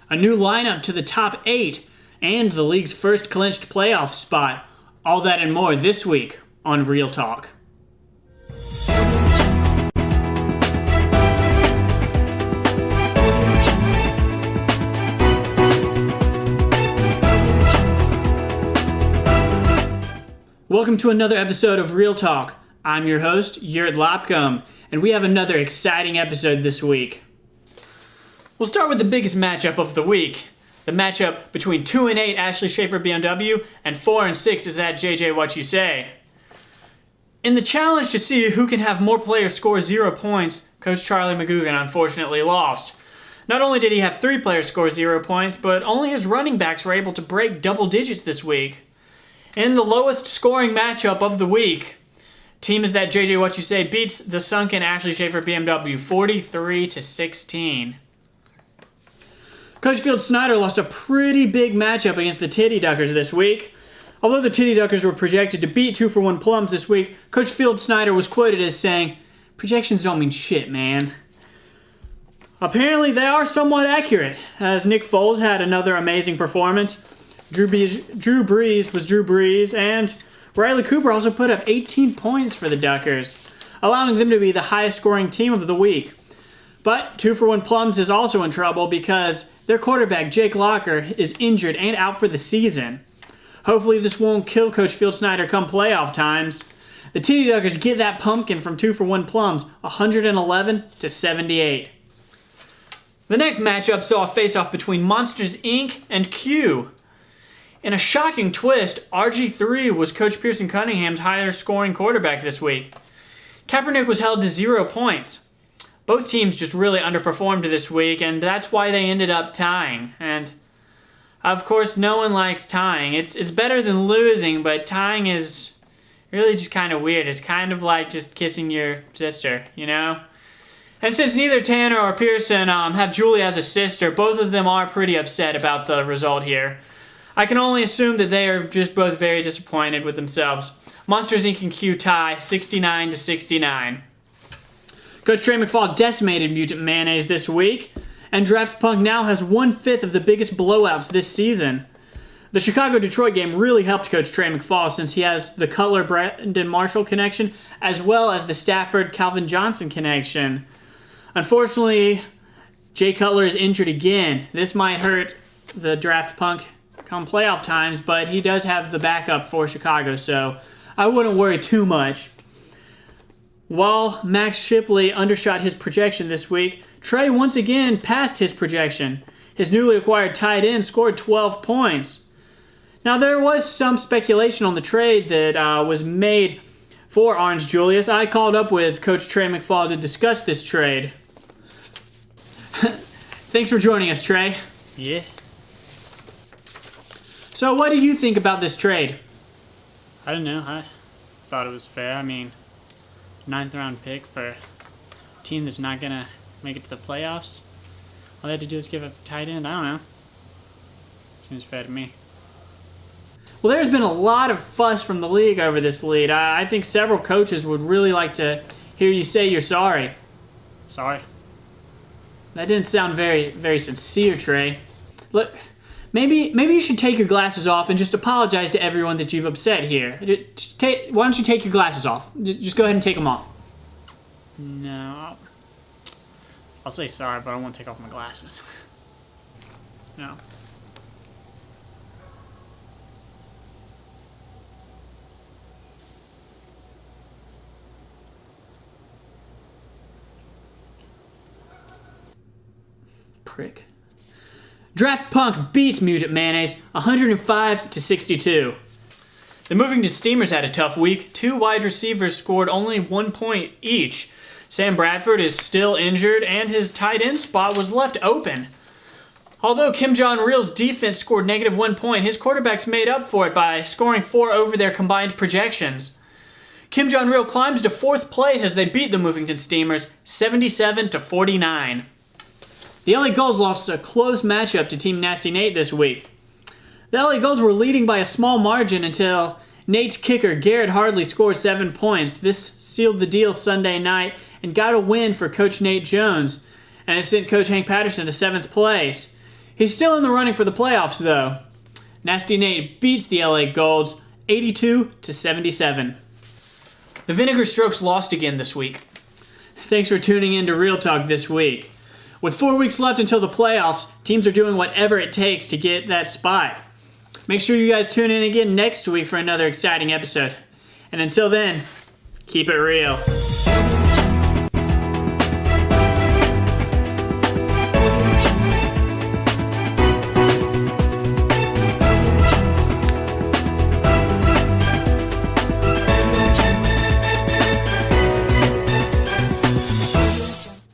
a new lineup to the top 8, and the league's first clinched playoff spot. All that and more this week on Real Talk. Welcome to another episode of Real Talk. I'm your host, Yurt Lopcom, and we have another exciting episode this week. We'll start with the biggest matchup of the week. The matchup between 2-8 Ashley Schaefer BMW and 4-6 is that JJ What You Say. In the challenge to see who can have more players score 0 points, Coach Charlie McGugan unfortunately lost. Not only did he have 3 players score 0 points, but only his running backs were able to break double digits this week. In the lowest scoring matchup of the week, team is that JJ What You Say beats the sunken Ashley Schaefer BMW 43-16. Coach Field Snyder lost a pretty big matchup against the Titty Duckers this week. Although the Titty Duckers were projected to beat 2-for-1 Plums this week, Coach Field Snyder was quoted as saying, "Projections don't mean shit, man." Apparently they are somewhat accurate, as Nick Foles had another amazing performance. Drew Brees was Drew Brees, and Riley Cooper also put up 18 points for the Duckers, allowing them to be the highest scoring team of the week. But 2-for-1 Plums is also in trouble because their quarterback, Jake Locker, is injured and out for the season. Hopefully this won't kill Coach Field Snyder come playoff times. The Titty Duckers get that pumpkin from 2-for-1 Plums, 111-78. The next matchup saw a face-off between Monsters Inc. and Q. In a shocking twist, RG3 was Coach Pearson Cunningham's highest scoring quarterback this week. Kaepernick was held to 0 points. Both teams just really underperformed this week, and that's why they ended up tying. And, of course, no one likes tying. It's better than losing, but tying is really just kind of weird. It's kind of like just kissing your sister, you know? And since neither Tanner or Pearson have Julie as a sister, both of them are pretty upset about the result here. I can only assume that they are just both very disappointed with themselves. Monsters Inc. and Q tie 69-69. Coach Trey McFall decimated Mutant Mayonnaise this week, and Draft Punk now has 1/5 of the biggest blowouts this season. The Chicago-Detroit game really helped Coach Trey McFall since he has the Cutler-Brandon Marshall connection as well as the Stafford-Calvin Johnson connection. Unfortunately, Jay Cutler is injured again. This might hurt the Draft Punk come playoff times, but he does have the backup for Chicago, so I wouldn't worry too much. While Max Shipley undershot his projection this week, Trey once again passed his projection. His newly acquired tight end scored 12 points. Now, there was some speculation on the trade that was made for Orange Julius. I called up with Coach Trey McFall to discuss this trade. Thanks for joining us, Trey. Yeah. So what do you think about this trade? I don't know. I thought it was fair. I mean, 9th round pick for a team that's not going to make it to the playoffs. All they had to do is give a tight end. I don't know. Seems fair to me. Well, there's been a lot of fuss from the league over this lead. I think several coaches would really like to hear you say you're sorry. Sorry. That didn't sound very, very sincere, Trey. Look, maybe you should take your glasses off and just apologize to everyone that you've upset here. Why don't you take your glasses off? Just go ahead and take them off. No. I'll say sorry, but I won't take off my glasses. No. Prick. Draft Punk beats Mutant Mayonnaise 105-62. The Movington Steamers had a tough week. 2 wide receivers scored only 1 point each. Sam Bradford is still injured, and his tight end spot was left open. Although Kim Jong-Reel's defense scored -1 point, his quarterbacks made up for it by scoring 4 over their combined projections. Kim Jong-Reel climbs to 4th place as they beat the Movington Steamers 77-49. The LA Gulls lost a close matchup to Team Nasty Nate this week. The LA Gulls were leading by a small margin until Nate's kicker Garrett Hardley scored 7 points. This sealed the deal Sunday night and got a win for Coach Nate Jones, and it sent Coach Hank Patterson to 7th place. He's still in the running for the playoffs, though. Nasty Nate beats the LA Golds 82-77. The Vinegar Strokes lost again this week. Thanks for tuning in to Real Talk this week. With 4 weeks left until the playoffs, teams are doing whatever it takes to get that spot. Make sure you guys tune in again next week for another exciting episode. And until then, keep it real.